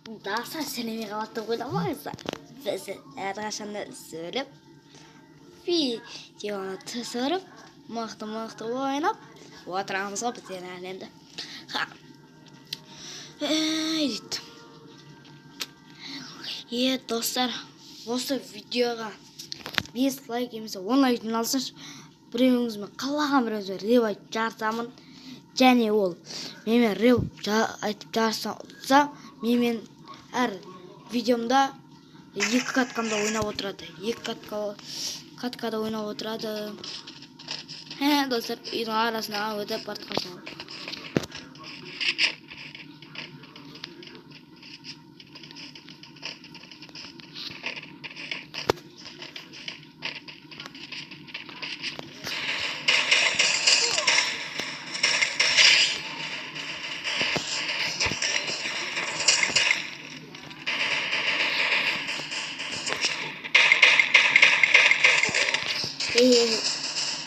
Daha sonra senemi kapatıp oynamazsa biz arkadaşlarla söyleyip videonu tasarıp mıhtı oynap oturamızga bitirelim endi. Ha. Deydi. Dostlar, осы videoga 5 like emese 10 like alsanız bireуңизме қалаған біреуіңізге реп айтып жарысамын. Және ол менімен реп айтып жарысса, менімен әр видеомда 2 каткамда ойнап отырады. 2 каткада ойнап отырады. Достар, үйдің арасына өтіп бара жатқансың.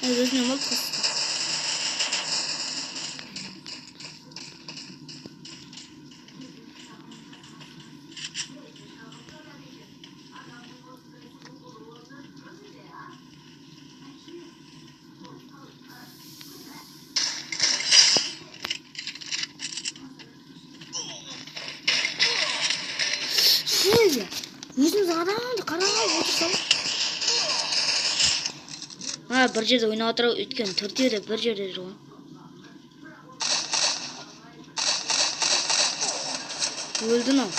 Özür dilerim. Şöyle. Yüzünüz adamdı. Karanlığa otursam. Bir жерде ойнап отырып, өйткені төртеуі де бір жерде жүр ғой. Өлдің-ау.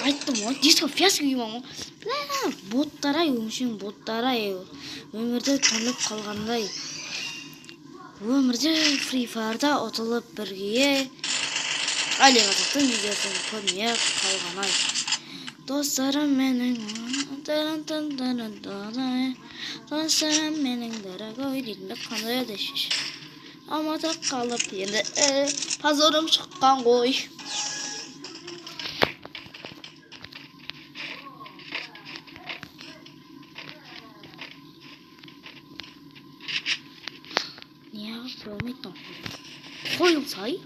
Айттым ғой, диско фиаско күймем ғой. Боттар-ай, өңшең боттар-ай. Өмірде төніп қалғандай. Өмірде Free Fire'да ұтылып бірге. Али Қазақтың видеосын көрмей қалған-ай. Достарым менің Dostlarım менің дорогой дейтінді қандай еді шеш. Алматы қалып енді позорым шыққан ғой. Неғып болмайтын қойылсай?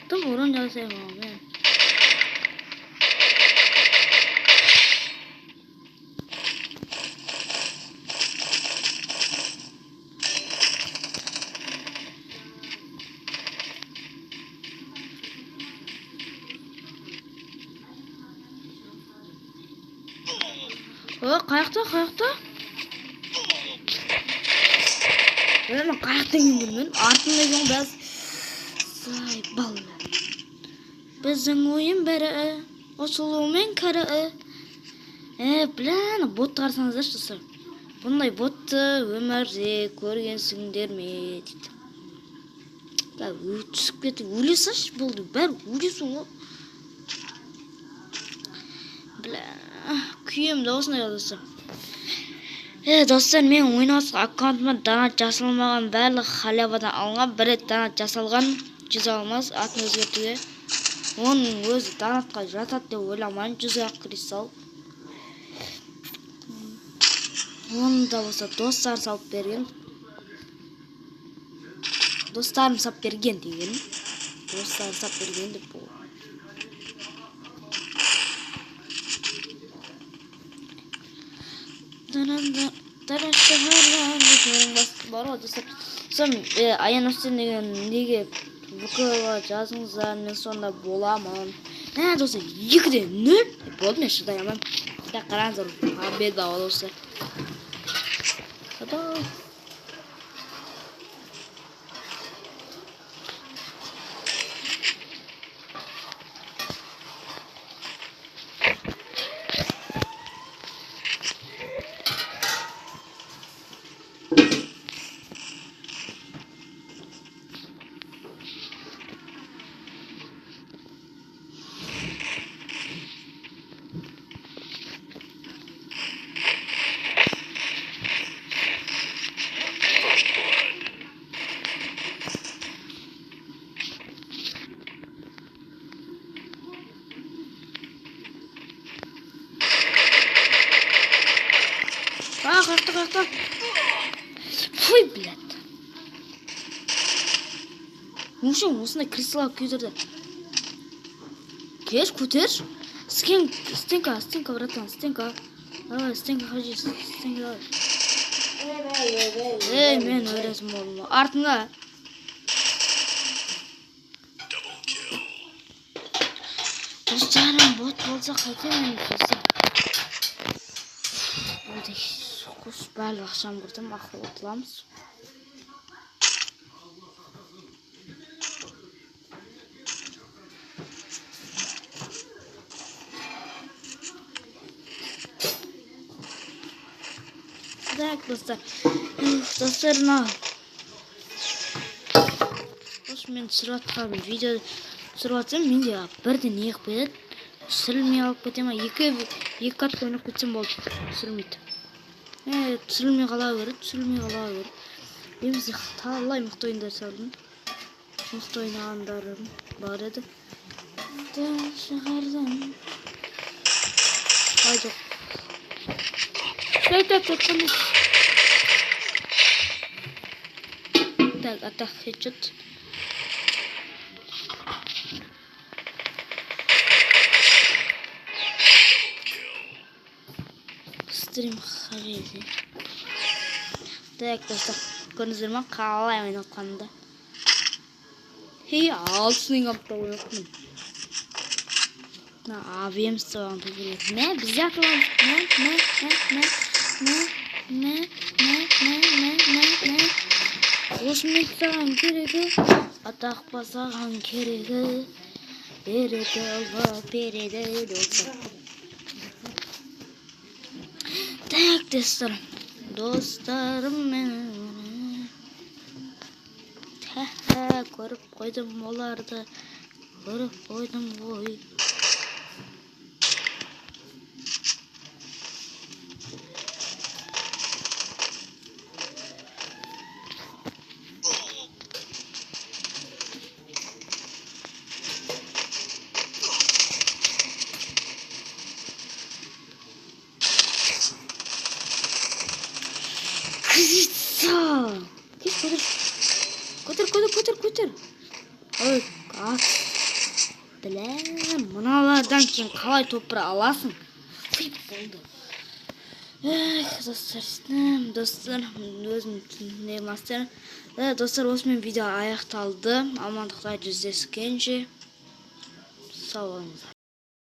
Там урон жасаймын мен. Қаяқта? Мен қаяқта келдім. Артында екен бәз. Сай бал. Біздің ойын бәрі осылумен кәрі. Білән, бот қарсаңыздар шысы. Бұндай ботты өмірде көргенсіңдер ме дейді. Түсіп кетіп өлесаш болды. Бәрі өлесің ғой. Күйемді осындай алдысы. Достар, мен ойнаусы аккаунтыма донат жасалмаған барлық халявадан алынған. Бір рет донат жасалған 100 алмас атын өзгертуге. Оның өзі донатқа жатады деп ойламайын. 100-ға кристалл. Оны да болса достарым салып берген. Достарым сап берген деген. Достарым сап берген деп бұл. Бар ғой достар. Аян Остен деген неге бүкіл жазыңыздар, мен сонда боламын. Достар, 2-0 болды, мен шыдай алмаймын. Қараңыздар, бет бауы достар. қаяқта. Фуй, блядь. Мушың осындай кресло алып көтерді. Кеш, көтерші. Стенка, братан, стенка. Давай, стенка ходи, стенка. Мен өлесім болдым. Артында. Жарым бот болса қайтемін қайсы. Олдай құс бәлі ақшам көрдім, ақыл отыламыз. Так, достар. Достарына. Осы мен түсіріп атқан видео түсіріп атсам, менде бірден еқ бедет. Түсірілмей алып кетем, екі катқа ойнап кетсем болды. Түсірілмейді. Түсірілмей қала береді. Емізде талай мықты ойындар салдым. Мықты ойнағандарым бар еді. Шығардым. Ай жоқ. Так, атақ хедшот. Стрим харизи. Так, достар, көрдіңіздер ме? Қалай ойнатқанымда. Алтысының апта ойнаттым. Абием соған келеді. Не, бізде аталамыз. Не. Осымен саған керегі, атақ басаған керегі. Береді алла, береді досы. Так, достарым мен. Көріп қойдым оларды, көріп қойдым ғой. Кызица! Кеш, көтер. Ой, қақ. Біләм, мұналардан кейін қалай топыра аласың? Фип болды. Достар, өзім түсінемастар. Достар, осымен видео аяқталды. Амандықта жүздескенше. Сау болыңыздар.